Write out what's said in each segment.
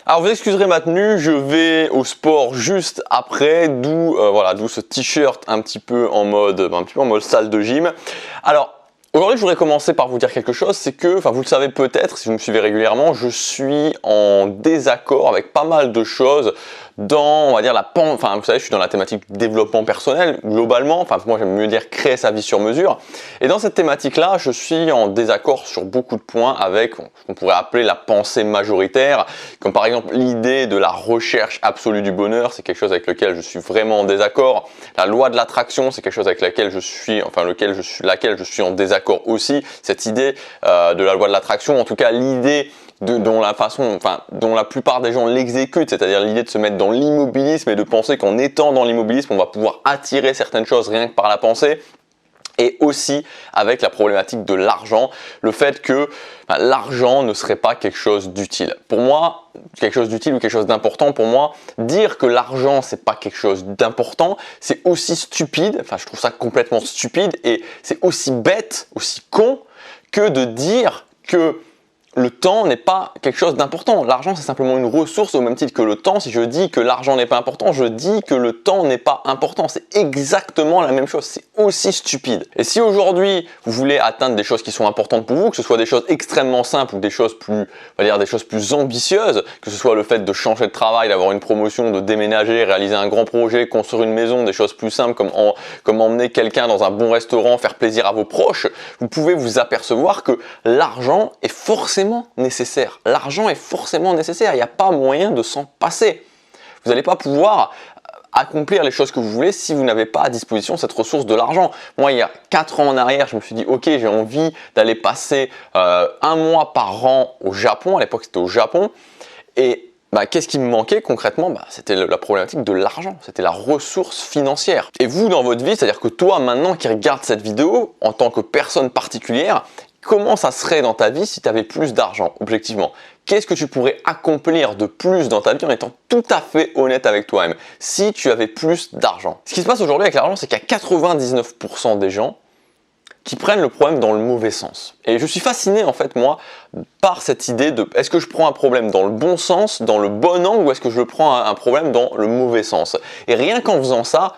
Alors vous excuserez ma tenue, je vais au sport juste après, d'où voilà, d'où ce t-shirt un petit peu en mode salle de gym. Alors aujourd'hui je voudrais commencer par vous dire quelque chose, c'est que, enfin vous le savez peut-être si vous me suivez régulièrement, je suis en désaccord avec pas mal de choses dans, on va dire, enfin vous savez, je suis dans la thématique du développement personnel globalement, enfin moi j'aime mieux dire créer sa vie sur mesure, et dans cette thématique là je suis en désaccord sur beaucoup de points avec ce qu'on pourrait appeler la pensée majoritaire, comme par exemple l'idée de la recherche absolue du bonheur, c'est quelque chose avec lequel je suis vraiment en désaccord. La loi de l'attraction, c'est quelque chose avec laquelle je suis en désaccord aussi, cette idée de la loi de l'attraction, en tout cas l'idée dont la plupart des gens l'exécutent, c'est-à-dire l'idée de se mettre dans l'immobilisme et de penser qu'en étant dans l'immobilisme, on va pouvoir attirer certaines choses rien que par la pensée. Et aussi avec la problématique de l'argent, le fait que l'argent ne serait pas quelque chose d'utile. Pour moi, quelque chose d'utile ou quelque chose d'important, pour moi, dire que l'argent c'est pas quelque chose d'important, c'est aussi stupide, enfin je trouve ça complètement stupide et c'est aussi bête, aussi con que de dire que le temps n'est pas quelque chose d'important. L'argent, c'est simplement une ressource au même titre que le temps. Si je dis que l'argent n'est pas important, je dis que le temps n'est pas important. C'est exactement la même chose. C'est aussi stupide. Et si aujourd'hui, vous voulez atteindre des choses qui sont importantes pour vous, que ce soit des choses extrêmement simples ou des choses plus, on va dire, des choses plus ambitieuses, que ce soit le fait de changer de travail, d'avoir une promotion, de déménager, réaliser un grand projet, construire une maison, des choses plus simples comme emmener quelqu'un dans un bon restaurant, faire plaisir à vos proches, vous pouvez vous apercevoir que l'argent est forcément nécessaire. L'argent est forcément nécessaire. Il n'y a pas moyen de s'en passer. Vous n'allez pas pouvoir accomplir les choses que vous voulez si vous n'avez pas à disposition cette ressource de l'argent. Moi, il y a 4 ans en arrière, je me suis dit, ok, j'ai envie d'aller passer 1 mois par an au Japon. À l'époque, c'était au Japon. Et qu'est-ce qui me manquait concrètement? C'était la problématique de l'argent, c'était la ressource financière. Et vous, dans votre vie, c'est-à-dire que toi, maintenant, qui regarde cette vidéo, en tant que personne particulière, comment ça serait dans ta vie si tu avais plus d'argent, objectivement? Qu'est-ce que tu pourrais accomplir de plus dans ta vie en étant tout à fait honnête avec toi-même si tu avais plus d'argent? Ce qui se passe aujourd'hui avec l'argent, c'est qu'il y a 99% des gens qui prennent le problème dans le mauvais sens. Et je suis fasciné en fait moi par cette idée de est-ce que je prends un problème dans le bon sens, dans le bon angle, ou est-ce que je prends un problème dans le mauvais sens? Et rien qu'en faisant ça,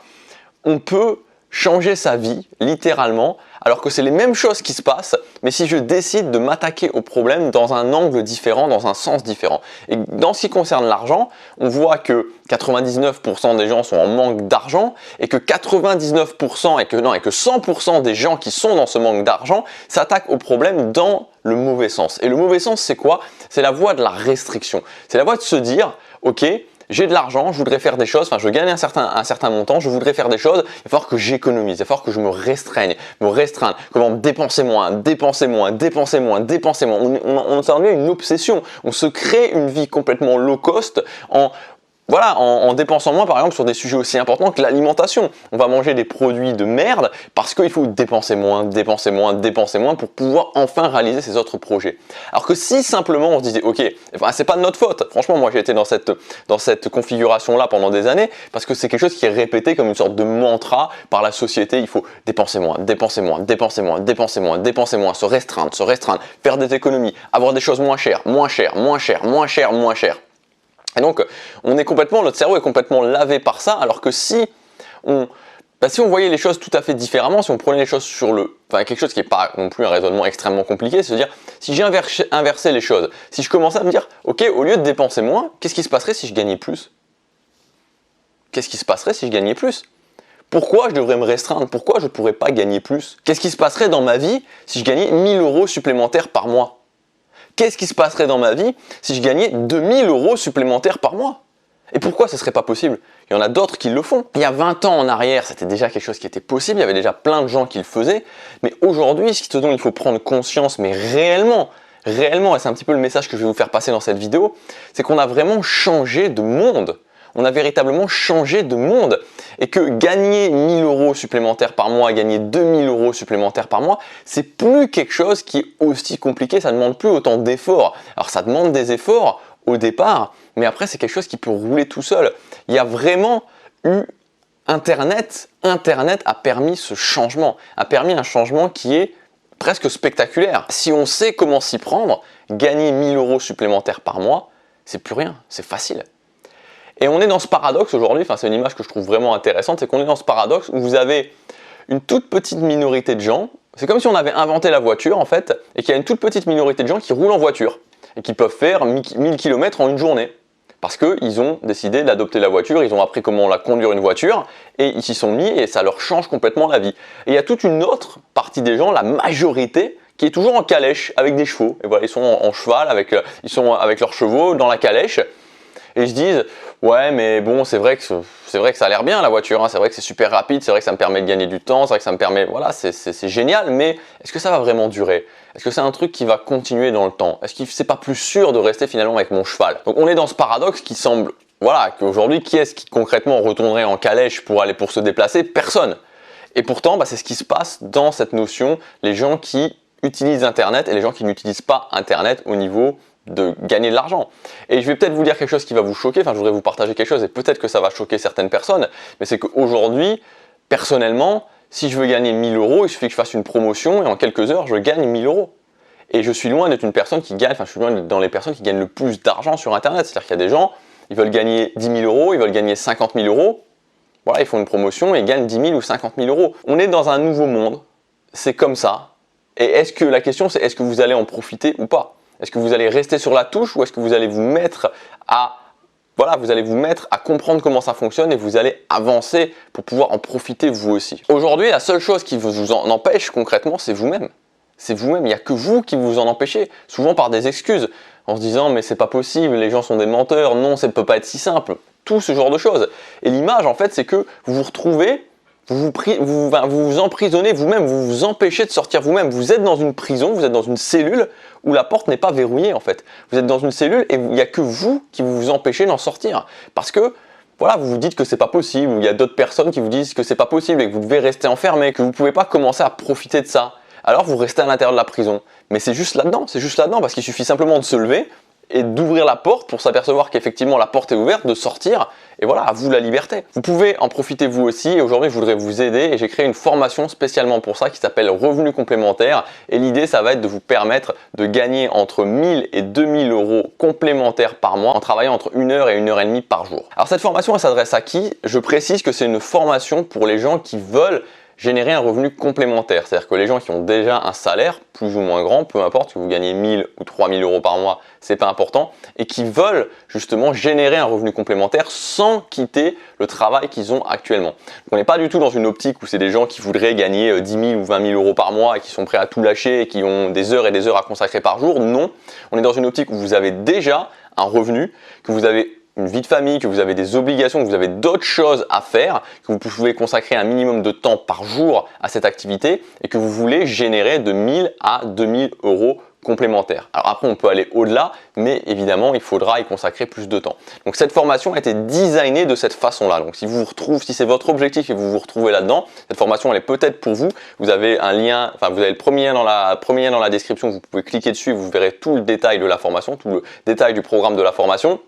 on peut changer sa vie, littéralement, alors que c'est les mêmes choses qui se passent, mais si je décide de m'attaquer au problème dans un angle différent, dans un sens différent. Et dans ce qui concerne l'argent, on voit que 99% des gens sont en manque d'argent, et que 99% et que 100% des gens qui sont dans ce manque d'argent s'attaquent au problème dans le mauvais sens. Et le mauvais sens, c'est quoi? C'est la voie de la restriction. C'est la voie de se dire, ok, j'ai de l'argent, je voudrais faire des choses, enfin je gagne un certain montant, je voudrais faire des choses, il va falloir que j'économise, il va falloir que je me restreigne, comment dépenser moins, dépenser moins, dépenser moins, dépenser moins. On s'en devient une obsession, on se crée une vie complètement low cost en dépensant moins par exemple sur des sujets aussi importants que l'alimentation. On va manger des produits de merde parce qu'il faut dépenser moins, dépenser moins, dépenser moins pour pouvoir enfin réaliser ces autres projets. Alors que si simplement on se disait ok, c'est pas de notre faute, franchement moi j'ai été dans cette configuration là pendant des années parce que c'est quelque chose qui est répété comme une sorte de mantra par la société, il faut dépenser moins, dépenser moins, dépenser moins, dépenser moins, dépenser moins, se restreindre, faire des économies, avoir des choses moins chères, moins chères, moins chères, moins chères, moins chères. Et donc, notre cerveau est complètement lavé par ça, alors que si on voyait les choses tout à fait différemment, si on prenait les choses sur quelque chose qui n'est pas non plus un raisonnement extrêmement compliqué, c'est de dire, si j'ai inversé les choses, si je commençais à me dire, ok, au lieu de dépenser moins, qu'est-ce qui se passerait si je gagnais plus? Qu'est-ce qui se passerait si je gagnais plus? Pourquoi je devrais me restreindre? Pourquoi je ne pourrais pas gagner plus? Qu'est-ce qui se passerait dans ma vie si je gagnais 1 000 € supplémentaires par mois? Qu'est-ce qui se passerait dans ma vie si je gagnais 2 000 € supplémentaires par mois? Et pourquoi ce ne serait pas possible? Il y en a d'autres qui le font. Il y a 20 ans en arrière, c'était déjà quelque chose qui était possible, il y avait déjà plein de gens qui le faisaient. Mais aujourd'hui, ce dont il faut prendre conscience, mais réellement, et c'est un petit peu le message que je vais vous faire passer dans cette vidéo, c'est qu'on a vraiment changé de monde. On a véritablement changé de monde et que gagner 1 000 € supplémentaires par mois, gagner 2 000 € supplémentaires par mois, c'est plus quelque chose qui est aussi compliqué, ça ne demande plus autant d'efforts. Alors ça demande des efforts au départ, mais après c'est quelque chose qui peut rouler tout seul. Il y a vraiment eu Internet a permis ce changement, a permis un changement qui est presque spectaculaire. Si on sait comment s'y prendre, gagner 1 000 € supplémentaires par mois, c'est plus rien, c'est facile. Et on est dans ce paradoxe aujourd'hui, c'est une image que je trouve vraiment intéressante, c'est qu'on est dans ce paradoxe où vous avez une toute petite minorité de gens, c'est comme si on avait inventé la voiture en fait, et qu'il y a une toute petite minorité de gens qui roulent en voiture, et qui peuvent faire 1000 km en une journée. Parce qu'ils ont décidé d'adopter la voiture, ils ont appris comment conduire une voiture, et ils s'y sont mis, et ça leur change complètement la vie. Et il y a toute une autre partie des gens, la majorité, qui est toujours en calèche, avec des chevaux. Et voilà, ils sont en cheval, ils sont avec leurs chevaux, dans la calèche, et ils se disent « Ouais, mais bon, c'est vrai que ça a l'air bien la voiture, hein, c'est vrai que c'est super rapide, c'est vrai que ça me permet de gagner du temps, c'est vrai que ça me permet... Voilà, c'est génial, mais est-ce que ça va vraiment durer ? Est-ce que c'est un truc qui va continuer dans le temps ? Est-ce que c'est pas plus sûr de rester finalement avec mon cheval ?» Donc on est dans ce paradoxe qui semble... Voilà, qu'aujourd'hui, qui est-ce qui concrètement retournerait en calèche pour se déplacer ? Personne. Et pourtant, c'est ce qui se passe dans cette notion, les gens qui utilisent Internet et les gens qui n'utilisent pas Internet au niveau de gagner de l'argent. Et je vais peut-être vous dire quelque chose qui va vous choquer, je voudrais vous partager quelque chose et peut-être que ça va choquer certaines personnes, mais c'est qu'aujourd'hui, personnellement, si je veux gagner 1000 €, il suffit que je fasse une promotion et en quelques heures, je gagne 1000 €. Et je suis loin d'être une personne qui gagne, je suis loin d'être dans les personnes qui gagnent le plus d'argent sur Internet. C'est-à-dire qu'il y a des gens, ils veulent gagner 10 000 €, ils veulent gagner 50 000 €, voilà, ils font une promotion et ils gagnent 10 000 ou 50 000 €. On est dans un nouveau monde, c'est comme ça. Et la question c'est, est-ce que vous allez en profiter ou pas ? Est-ce que vous allez rester sur la touche ou est-ce que vous allez vous mettre à comprendre comment ça fonctionne et vous allez avancer pour pouvoir en profiter vous aussi. Aujourd'hui, la seule chose qui vous en empêche concrètement, c'est vous-même. C'est vous-même, il n'y a que vous qui vous en empêchez, souvent par des excuses, en se disant mais c'est pas possible, les gens sont des menteurs, non, ça ne peut pas être si simple, tout ce genre de choses. Et l'image en fait, c'est que vous vous retrouvez, vous vous emprisonnez vous-même, vous vous empêchez de sortir vous-même. Vous êtes dans une prison, vous êtes dans une cellule où la porte n'est pas verrouillée en fait. Vous êtes dans une cellule et il n'y a que vous qui vous empêchez d'en sortir. Parce que voilà, vous vous dites que c'est pas possible, ou il y a d'autres personnes qui vous disent que c'est pas possible et que vous devez rester enfermé, que vous ne pouvez pas commencer à profiter de ça. Alors vous restez à l'intérieur de la prison. Mais c'est juste là-dedans, parce qu'il suffit simplement de se lever et d'ouvrir la porte pour s'apercevoir qu'effectivement la porte est ouverte, de sortir, et voilà, à vous la liberté. Vous pouvez en profiter vous aussi, et aujourd'hui je voudrais vous aider, et j'ai créé une formation spécialement pour ça qui s'appelle Revenu complémentaire, et l'idée ça va être de vous permettre de gagner entre 1000 et 2000 € complémentaires par mois en travaillant entre 1 heure et 1 heure et demie par jour. Alors cette formation elle s'adresse à qui ? Je précise que c'est une formation pour les gens qui veulent générer un revenu complémentaire, c'est-à-dire que les gens qui ont déjà un salaire plus ou moins grand, peu importe que vous gagnez 1000 ou 3000 € par mois, c'est pas important, et qui veulent justement générer un revenu complémentaire sans quitter le travail qu'ils ont actuellement. Donc on n'est pas du tout dans une optique où c'est des gens qui voudraient gagner 10 000 ou 20 000 € par mois et qui sont prêts à tout lâcher et qui ont des heures et des heures à consacrer par jour. Non, on est dans une optique où vous avez déjà un revenu, que vous avez une vie de famille, que vous avez des obligations, que vous avez d'autres choses à faire, que vous pouvez consacrer un minimum de temps par jour à cette activité et que vous voulez générer de 1000 à 2000 € complémentaires. Alors après on peut aller au-delà, mais évidemment il faudra y consacrer plus de temps. Donc cette formation a été designée de cette façon-là. Donc si c'est votre objectif et vous vous retrouvez là-dedans, cette formation elle est peut-être pour vous. Vous avez un lien, vous avez le premier lien dans la description, vous pouvez cliquer dessus, vous verrez tout le détail de la formation, tout le détail du programme de la formation.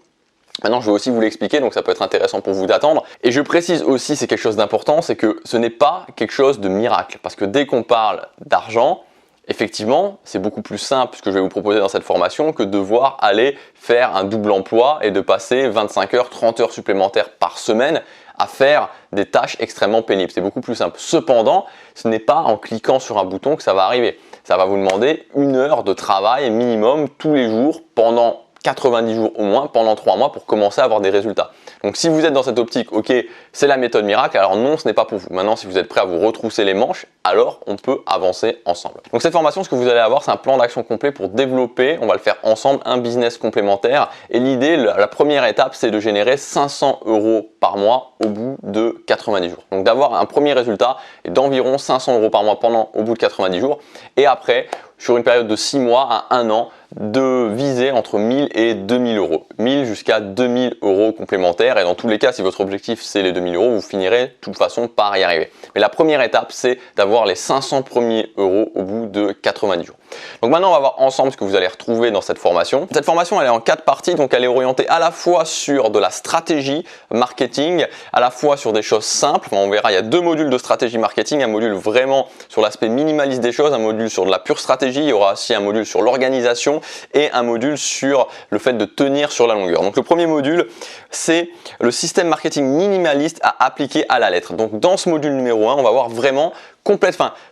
Maintenant, je vais aussi vous l'expliquer, donc ça peut être intéressant pour vous d'attendre. Et je précise aussi, c'est quelque chose d'important, c'est que ce n'est pas quelque chose de miracle. Parce que dès qu'on parle d'argent, effectivement, c'est beaucoup plus simple ce que je vais vous proposer dans cette formation que de devoir aller faire un double emploi et de passer 25 heures, 30 heures supplémentaires par semaine à faire des tâches extrêmement pénibles. C'est beaucoup plus simple. Cependant, ce n'est pas en cliquant sur un bouton que ça va arriver. Ça va vous demander 1 heure de travail minimum tous les jours pendant 90 jours au moins pendant 3 mois pour commencer à avoir des résultats. Donc si vous êtes dans cette optique, ok, c'est la méthode miracle, alors non, ce n'est pas pour vous. Maintenant, si vous êtes prêt à vous retrousser les manches, alors on peut avancer ensemble. Donc cette formation, ce que vous allez avoir, c'est un plan d'action complet pour développer, on va le faire ensemble, un business complémentaire. Et l'idée, la première étape, c'est de générer 500 € par mois au bout de 90 jours. Donc d'avoir un premier résultat d'environ 500 € par mois au bout de 90 jours. Et après, sur une période de 6 mois à 1 an, de viser entre 1000 et 2000 €. 1000 jusqu'à 2000 € complémentaires. Et dans tous les cas, si votre objectif c'est les 2000 €, vous finirez de toute façon par y arriver. Mais la première étape, c'est d'avoir les 500 premiers euros au bout de 90 jours. Donc maintenant, on va voir ensemble ce que vous allez retrouver dans cette formation. Cette formation, elle est en 4 parties, donc elle est orientée à la fois sur de la stratégie marketing, à la fois sur des choses simples. On verra, il y a 2 modules de stratégie marketing, un module vraiment sur l'aspect minimaliste des choses, un module sur de la pure stratégie, il y aura aussi un module sur l'organisation et un module sur le fait de tenir sur la longueur. Donc le premier module, c'est le système marketing minimaliste à appliquer à la lettre. Donc dans ce module numéro 1, on va voir vraiment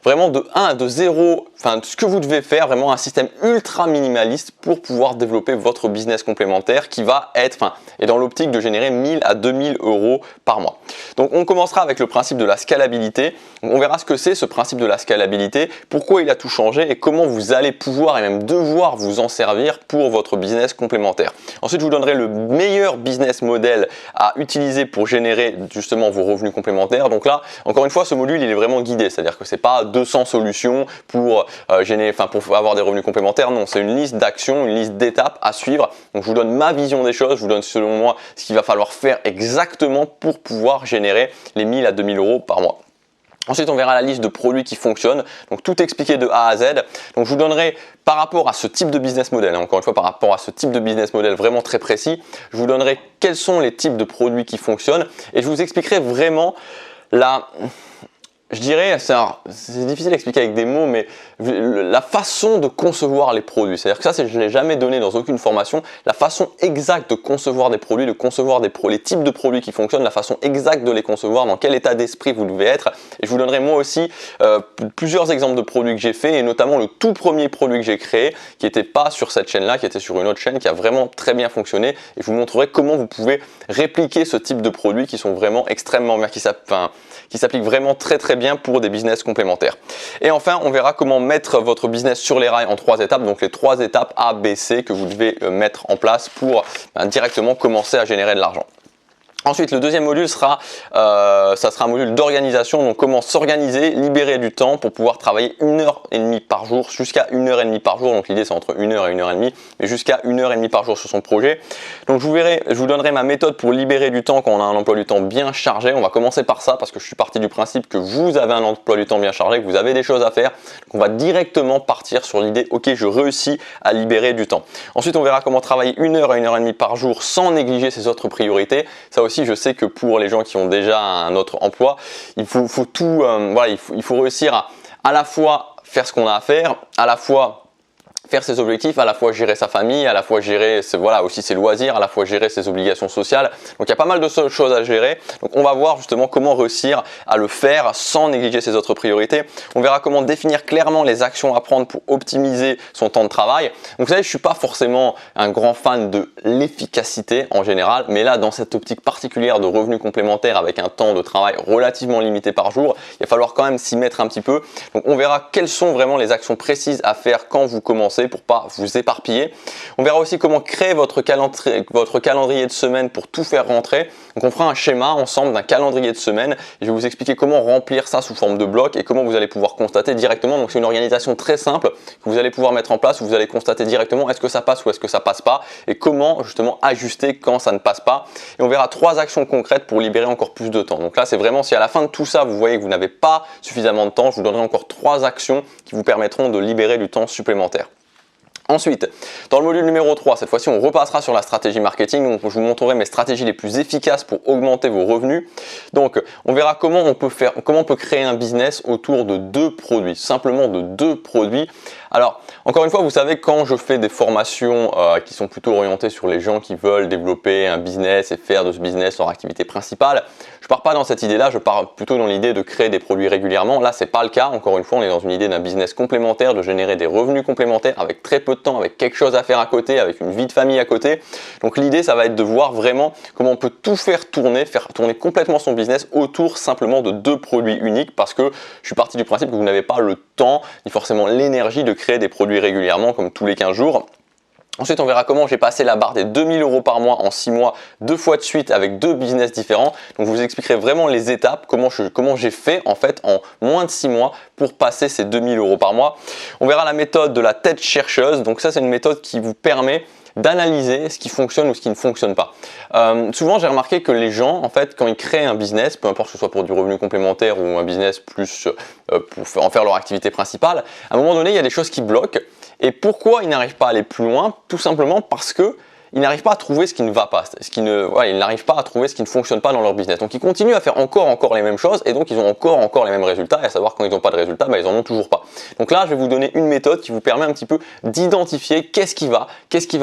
vraiment de 1 à 0, ce que vous devez faire, vraiment un système ultra minimaliste pour pouvoir développer votre business complémentaire qui va être, est dans l'optique de générer 1000 à 2000 euros par mois. Donc on commencera avec le principe de la scalabilité. On verra ce que c'est ce principe de la scalabilité, pourquoi il a tout changé et comment vous allez pouvoir et même devoir vous en servir pour votre business complémentaire. Ensuite, je vous donnerai le meilleur business model à utiliser pour générer justement vos revenus complémentaires. Donc là, encore une fois, ce module, il est vraiment guidé. C'est-à-dire que c'est pas 200 solutions pour pour avoir des revenus complémentaires. Non, c'est une liste d'actions, une liste d'étapes à suivre. Donc je vous donne ma vision des choses, je vous donne selon moi ce qu'il va falloir faire exactement pour pouvoir générer les 1000 à 2000 euros par mois. Ensuite, on verra la liste de produits qui fonctionnent, donc tout expliqué de A à Z. Donc je vous donnerai par rapport à ce type de business model, encore une fois par rapport à ce type de business model vraiment très précis, je vous donnerai quels sont les types de produits qui fonctionnent et je vous expliquerai vraiment je dirais, c'est difficile à expliquer avec des mots, mais la façon de concevoir les produits. C'est-à-dire que ça, je ne l'ai jamais donné dans aucune formation. La façon exacte de concevoir des produits, de concevoir les types de produits qui fonctionnent, la façon exacte de les concevoir, dans quel état d'esprit vous devez être. Et je vous donnerai moi aussi plusieurs exemples de produits que j'ai fait, et notamment le tout premier produit que j'ai créé, qui n'était pas sur cette chaîne-là, qui était sur une autre chaîne, qui a vraiment très bien fonctionné. Et je vous montrerai comment vous pouvez répliquer ce type de produits qui sont vraiment extrêmement bien, qui s'appliquent vraiment très très bien pour des business complémentaires. Et enfin, on verra comment mettre votre business sur les rails en 3 étapes, donc les 3 étapes A, B, C que vous devez mettre en place pour directement commencer à générer de l'argent. Ensuite, le deuxième module sera un module d'organisation, donc comment s'organiser, libérer du temps pour pouvoir travailler 1h30 par jour, jusqu'à 1h30 par jour. Donc l'idée c'est entre 1h et 1h30, mais jusqu'à 1h30 par jour sur son projet. Donc je vous donnerai ma méthode pour libérer du temps quand on a un emploi du temps bien chargé. On va commencer par ça parce que je suis parti du principe que vous avez un emploi du temps bien chargé, que vous avez des choses à faire. Donc on va directement partir sur l'idée, ok, je réussis à libérer du temps. Ensuite, on verra comment travailler 1h à 1h30 par jour sans négliger ses autres priorités. Ça aussi, je sais que pour les gens qui ont déjà un autre emploi, il faut réussir à la fois faire ce qu'on a à faire, à la fois faire ses objectifs, à la fois gérer sa famille, à la fois gérer aussi ses loisirs, à la fois gérer ses obligations sociales. Donc il y a pas mal de choses à gérer. Donc on va voir justement comment réussir à le faire sans négliger ses autres priorités. On verra comment définir clairement les actions à prendre pour optimiser son temps de travail. Donc vous savez, je suis pas forcément un grand fan de l'efficacité en général, mais là dans cette optique particulière de revenus complémentaires avec un temps de travail relativement limité par jour, il va falloir quand même s'y mettre un petit peu. Donc on verra quelles sont vraiment les actions précises à faire quand vous commencez pour pas vous éparpiller. On verra aussi comment créer votre calendrier de semaine pour tout faire rentrer. Donc on fera un schéma ensemble d'un calendrier de semaine et je vais vous expliquer comment remplir ça sous forme de blocs et comment vous allez pouvoir constater directement. Donc c'est une organisation très simple que vous allez pouvoir mettre en place où vous allez constater directement est-ce que ça passe ou est-ce que ça passe pas et comment justement ajuster quand ça ne passe pas. Et on verra 3 actions concrètes pour libérer encore plus de temps. Donc là c'est vraiment si à la fin de tout ça vous voyez que vous n'avez pas suffisamment de temps, je vous donnerai encore 3 actions qui vous permettront de libérer du temps supplémentaire. Ensuite, dans le module numéro 3, cette fois-ci on repassera sur la stratégie marketing, donc je vous montrerai mes stratégies les plus efficaces pour augmenter vos revenus. Donc on verra comment on peut créer un business autour de 2 produits, simplement de 2 produits. Alors encore une fois, vous savez, quand je fais des formations qui sont plutôt orientées sur les gens qui veulent développer un business et faire de ce business leur activité principale, je pars pas dans cette idée-là, je pars plutôt dans l'idée de créer des produits régulièrement. Là, c'est pas le cas. Encore une fois, on est dans une idée d'un business complémentaire, de générer des revenus complémentaires avec très peu de temps, avec quelque chose à faire à côté, avec une vie de famille à côté. Donc l'idée, ça va être de voir vraiment comment on peut tout faire tourner complètement son business autour simplement de 2 produits uniques parce que je suis parti du principe que vous n'avez pas le temps ni forcément l'énergie de créer des produits régulièrement comme tous les 15 jours. Ensuite, on verra comment j'ai passé la barre des 2000 euros par mois en 6 mois, 2 fois de suite avec 2 business différents. Donc, je vous expliquerai vraiment les étapes, comment j'ai fait en fait en moins de 6 mois pour passer ces 2000 euros par mois. On verra la méthode de la tête chercheuse. Donc ça, c'est une méthode qui vous permet d'analyser ce qui fonctionne ou ce qui ne fonctionne pas. Souvent j'ai remarqué que les gens en fait quand ils créent un business, peu importe que ce soit pour du revenu complémentaire ou un business plus pour en faire leur activité principale, à un moment donné il y a des choses qui bloquent. Et pourquoi ils n'arrivent pas à aller plus loin? Tout simplement parce que ils n'arrivent pas à trouver ce qui ne va pas, ils n'arrivent pas à trouver ce qui ne fonctionne pas dans leur business. Donc ils continuent à faire encore les mêmes choses et donc ils ont encore les mêmes résultats, et à savoir quand ils n'ont pas de résultats, ils en ont toujours pas. Donc là je vais vous donner une méthode qui vous permet un petit peu d'identifier qu'est-ce qui va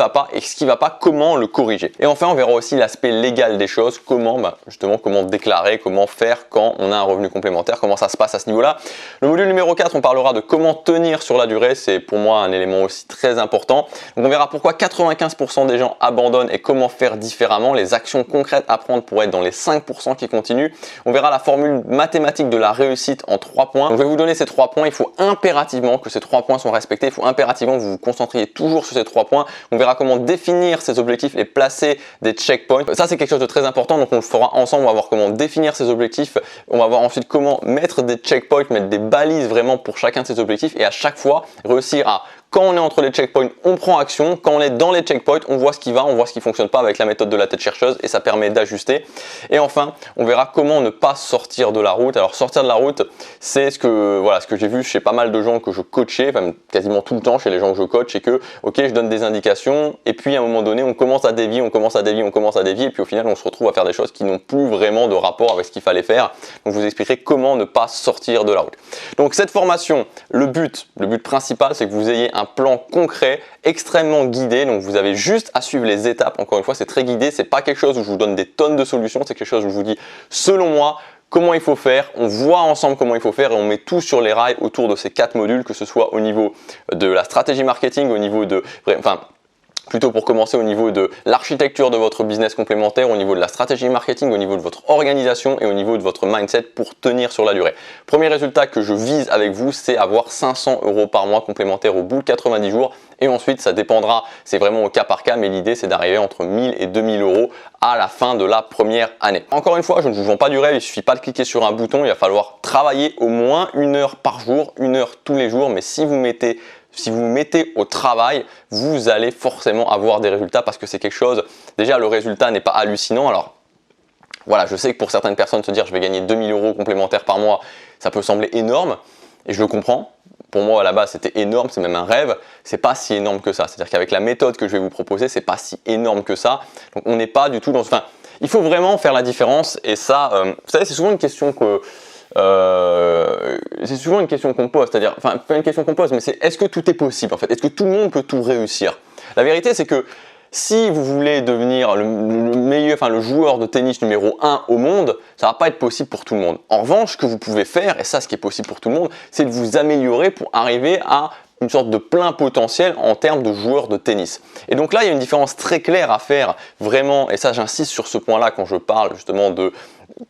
pas et ce qui va pas, comment le corriger. Et enfin on verra aussi l'aspect légal des choses, comment justement comment déclarer, comment faire quand on a un revenu complémentaire, comment ça se passe à ce niveau-là. Le module numéro 4, on parlera de comment tenir sur la durée, c'est pour moi un élément aussi très important. Donc on verra pourquoi 95% des gens abandonnent et comment faire différemment, les actions concrètes à prendre pour être dans les 5% qui continuent. On verra la formule mathématique de la réussite en 3 points. Donc, je vais vous donner ces 3 points, il faut impérativement que ces 3 points soient respectés, il faut impérativement que vous vous concentriez toujours sur ces 3 points. On verra comment définir ces objectifs et placer des checkpoints. Ça c'est quelque chose de très important, donc on le fera ensemble, on va voir comment définir ces objectifs, on va voir ensuite comment mettre des checkpoints, mettre des balises vraiment pour chacun de ces objectifs et à chaque fois réussir à quand on est entre les checkpoints, on prend action. Quand on est dans les checkpoints, on voit ce qui va, on voit ce qui ne fonctionne pas avec la méthode de la tête chercheuse et ça permet d'ajuster. Et enfin, on verra comment ne pas sortir de la route. Alors sortir de la route, c'est ce que j'ai vu chez pas mal de gens que je coachais, enfin, quasiment tout le temps chez les gens que je coach, c'est que ok, je donne des indications et puis à un moment donné, on commence à dévier et puis au final, on se retrouve à faire des choses qui n'ont plus vraiment de rapport avec ce qu'il fallait faire. Donc je vous expliquerai comment ne pas sortir de la route. Donc cette formation, le but principal, c'est que vous ayez un plan concret, extrêmement guidé. Donc vous avez juste à suivre les étapes. Encore une fois, c'est très guidé. C'est pas quelque chose où je vous donne des tonnes de solutions. C'est quelque chose où je vous dis, selon moi, comment il faut faire. On voit ensemble comment il faut faire et on met tout sur les rails autour de ces 4 modules, que ce soit au niveau de la stratégie marketing, au niveau de, plutôt pour commencer au niveau de l'architecture de votre business complémentaire, au niveau de la stratégie marketing, au niveau de votre organisation et au niveau de votre mindset pour tenir sur la durée. Premier résultat que je vise avec vous, c'est avoir 500 € par mois complémentaires au bout de 90 jours. Et ensuite, ça dépendra, c'est vraiment au cas par cas, mais l'idée c'est d'arriver entre 1000 et 2000 € à la fin de la première année. Encore une fois, je ne vous vends pas du rêve, il suffit pas de cliquer sur un bouton, il va falloir travailler au moins 1 heure par jour, 1 heure tous les jours, mais si vous vous mettez au travail, vous allez forcément avoir des résultats parce que c'est quelque chose, déjà le résultat n'est pas hallucinant. Alors voilà, je sais que pour certaines personnes se dire je vais gagner 2000 € complémentaires par mois, ça peut sembler énorme et je le comprends. Pour moi à la base c'était énorme, c'est même un rêve, c'est pas si énorme que ça. C'est-à-dire qu'avec la méthode que je vais vous proposer, c'est pas si énorme que ça. Donc on n'est pas du tout dans... Enfin, il faut vraiment faire la différence et ça, vous savez, c'est souvent une question que... c'est souvent une question qu'on me pose, c'est-à-dire, enfin pas une question qu'on pose, mais c'est est-ce que tout est possible en fait? Est-ce que tout le monde peut tout réussir? La vérité c'est que si vous voulez devenir le joueur de tennis numéro 1 au monde, ça va pas être possible pour tout le monde. En revanche, ce que vous pouvez faire, et ça ce qui est possible pour tout le monde, c'est de vous améliorer pour arriver à une sorte de plein potentiel en termes de joueur de tennis. Et donc là, il y a une différence très claire à faire vraiment, et ça j'insiste sur ce point-là quand je parle justement de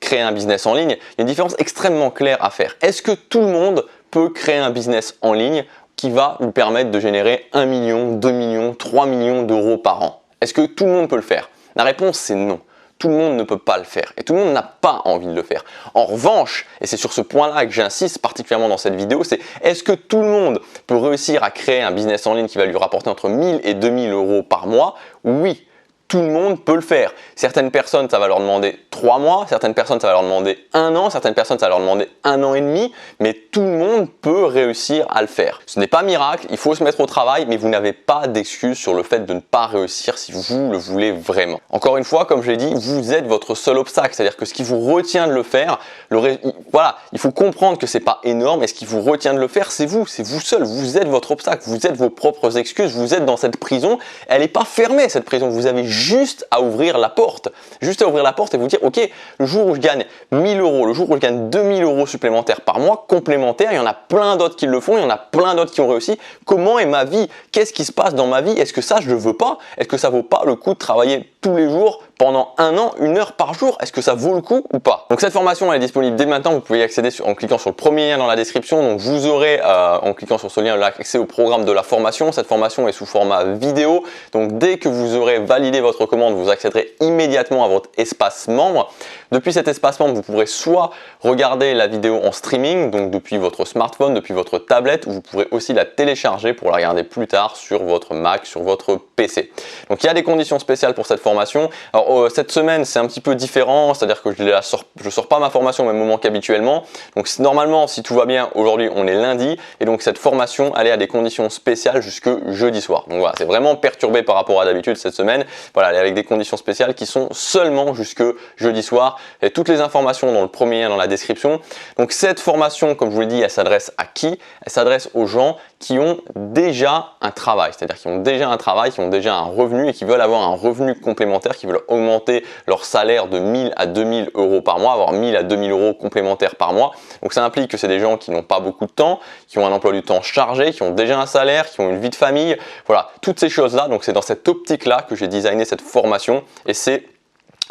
créer un business en ligne, il y a une différence extrêmement claire à faire. Est-ce que tout le monde peut créer un business en ligne qui va lui permettre de générer 1 million, 2 millions, 3 millions d'euros par an? Est-ce que tout le monde peut le faire? La réponse c'est non. Tout le monde ne peut pas le faire et tout le monde n'a pas envie de le faire. En revanche, et c'est sur ce point-là que j'insiste particulièrement dans cette vidéo, c'est est-ce que tout le monde peut réussir à créer un business en ligne qui va lui rapporter entre 1000 et 2000 € par mois? Oui. Tout le monde peut le faire. Certaines personnes, ça va leur demander 3 mois, certaines personnes, ça va leur demander 1 an, certaines personnes, ça va leur demander 1 an et demi, mais tout le monde peut réussir à le faire. Ce n'est pas miracle, il faut se mettre au travail, mais vous n'avez pas d'excuse sur le fait de ne pas réussir si vous le voulez vraiment. Encore une fois, comme je l'ai dit, vous êtes votre seul obstacle, c'est-à-dire que ce qui vous retient de le faire, il faut comprendre que c'est pas énorme et ce qui vous retient de le faire, c'est vous seul, vous êtes votre obstacle, vous êtes vos propres excuses, vous êtes dans cette prison, elle n'est pas fermée cette prison, vous avez juste à ouvrir la porte et vous dire ok, le jour où je gagne 1000 €, le jour où je gagne 2000 € supplémentaires par mois, complémentaires, il y en a plein d'autres qui le font, il y en a plein d'autres qui ont réussi. Comment est ma vie? Qu'est-ce qui se passe dans ma vie? Est-ce que ça je le veux pas? Est-ce que ça vaut pas le coup de travailler tous les jours pendant 1 an, 1 heure par jour. Est-ce que ça vaut le coup ou pas? Donc cette formation elle est disponible dès maintenant, vous pouvez y accéder en cliquant sur le premier lien dans la description. Donc vous aurez en cliquant sur ce lien l'accès au programme de la formation. Cette formation est sous format vidéo, donc dès que vous aurez validé votre commande, vous accéderez immédiatement à votre espace membre. Depuis cet espace membre, vous pourrez soit regarder la vidéo en streaming, donc depuis votre smartphone, depuis votre tablette, ou vous pourrez aussi la télécharger pour la regarder plus tard sur votre Mac, sur votre PC. Donc il y a des conditions spéciales pour cette formation. Alors cette semaine c'est un petit peu différent, c'est-à-dire que je sors pas ma formation au même moment qu'habituellement. Donc normalement si tout va bien, aujourd'hui on est lundi et donc cette formation elle est à des conditions spéciales jusque jeudi soir. Donc voilà, c'est vraiment perturbé par rapport à d'habitude cette semaine. Voilà, elle est avec des conditions spéciales qui sont seulement jusque jeudi soir. Et toutes les informations dans le premier lien dans la description. Donc cette formation, comme je vous l'ai dit, elle s'adresse à qui? Elle s'adresse aux gens qui ont déjà un travail, c'est-à-dire qui ont déjà un travail, qui ont déjà un revenu et qui veulent avoir un revenu complémentaire, qui veulent augmenter leur salaire de 1000 à 2000 euros par mois, avoir 1000 à 2000 euros complémentaires par mois. Donc ça implique que c'est des gens qui n'ont pas beaucoup de temps, qui ont un emploi du temps chargé, qui ont déjà un salaire, qui ont une vie de famille, voilà, toutes ces choses-là. Donc c'est dans cette optique-là que j'ai designé cette formation et c'est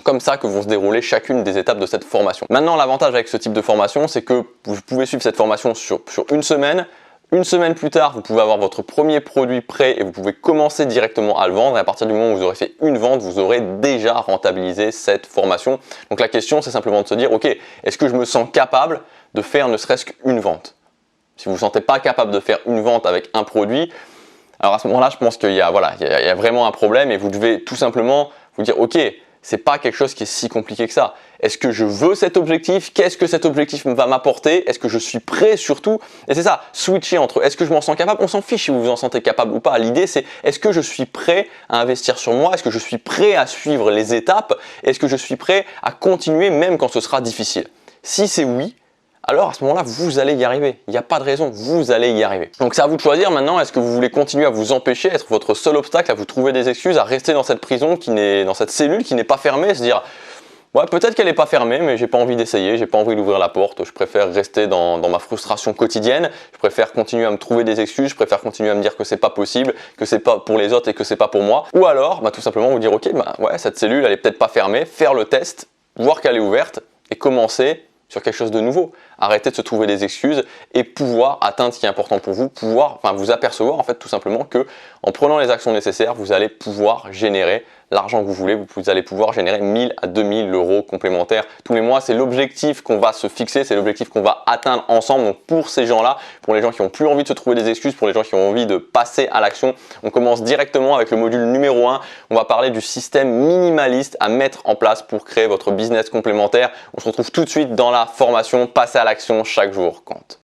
comme ça que vont se dérouler chacune des étapes de cette formation. Maintenant, l'avantage avec ce type de formation, c'est que vous pouvez suivre cette formation sur une semaine. Une semaine plus tard, vous pouvez avoir votre premier produit prêt et vous pouvez commencer directement à le vendre. Et à partir du moment où vous aurez fait une vente, vous aurez déjà rentabilisé cette formation. Donc la question, c'est simplement de se dire, ok, est-ce que je me sens capable de faire ne serait-ce qu'une vente? Si vous ne vous sentez pas capable de faire une vente avec un produit, alors à ce moment-là, je pense qu'il y a vraiment un problème et vous devez tout simplement vous dire, ok, c'est pas quelque chose qui est si compliqué que ça. Est-ce que je veux cet objectif? Qu'est-ce que cet objectif va m'apporter? Est-ce que je suis prêt surtout? Et c'est ça, switcher entre est-ce que je m'en sens capable? On s'en fiche si vous vous en sentez capable ou pas. L'idée c'est est-ce que je suis prêt à investir sur moi? Est-ce que je suis prêt à suivre les étapes? Est-ce que je suis prêt à continuer même quand ce sera difficile? Si c'est oui, alors à ce moment-là, vous allez y arriver. Il n'y a pas de raison, vous allez y arriver. Donc c'est à vous de choisir maintenant, est-ce que vous voulez continuer à vous empêcher, être votre seul obstacle, à vous trouver des excuses, à rester dans cette prison, dans cette cellule qui n'est pas fermée, se dire ouais, peut-être qu'elle n'est pas fermée, mais j'ai pas envie d'essayer, j'ai pas envie d'ouvrir la porte, je préfère rester dans ma frustration quotidienne, je préfère continuer à me trouver des excuses, je préfère continuer à me dire que c'est pas possible, que c'est pas pour les autres et que c'est pas pour moi. Ou alors, tout simplement vous dire ok, ouais, cette cellule elle est peut-être pas fermée, faire le test, voir qu'elle est ouverte et commencer sur quelque chose de nouveau. Arrêtez de se trouver des excuses et pouvoir atteindre ce qui est important pour vous, vous apercevoir en fait tout simplement que en prenant les actions nécessaires, vous allez pouvoir générer l'argent que vous voulez, vous allez pouvoir générer 1000 à 2000 euros complémentaires tous les mois. C'est l'objectif qu'on va se fixer, c'est l'objectif qu'on va atteindre ensemble. Donc pour ces gens-là, pour les gens qui n'ont plus envie de se trouver des excuses, pour les gens qui ont envie de passer à l'action, on commence directement avec le module numéro 1. On va parler du système minimaliste à mettre en place pour créer votre business complémentaire. On se retrouve tout de suite dans la formation Passer à l'action, chaque jour compte.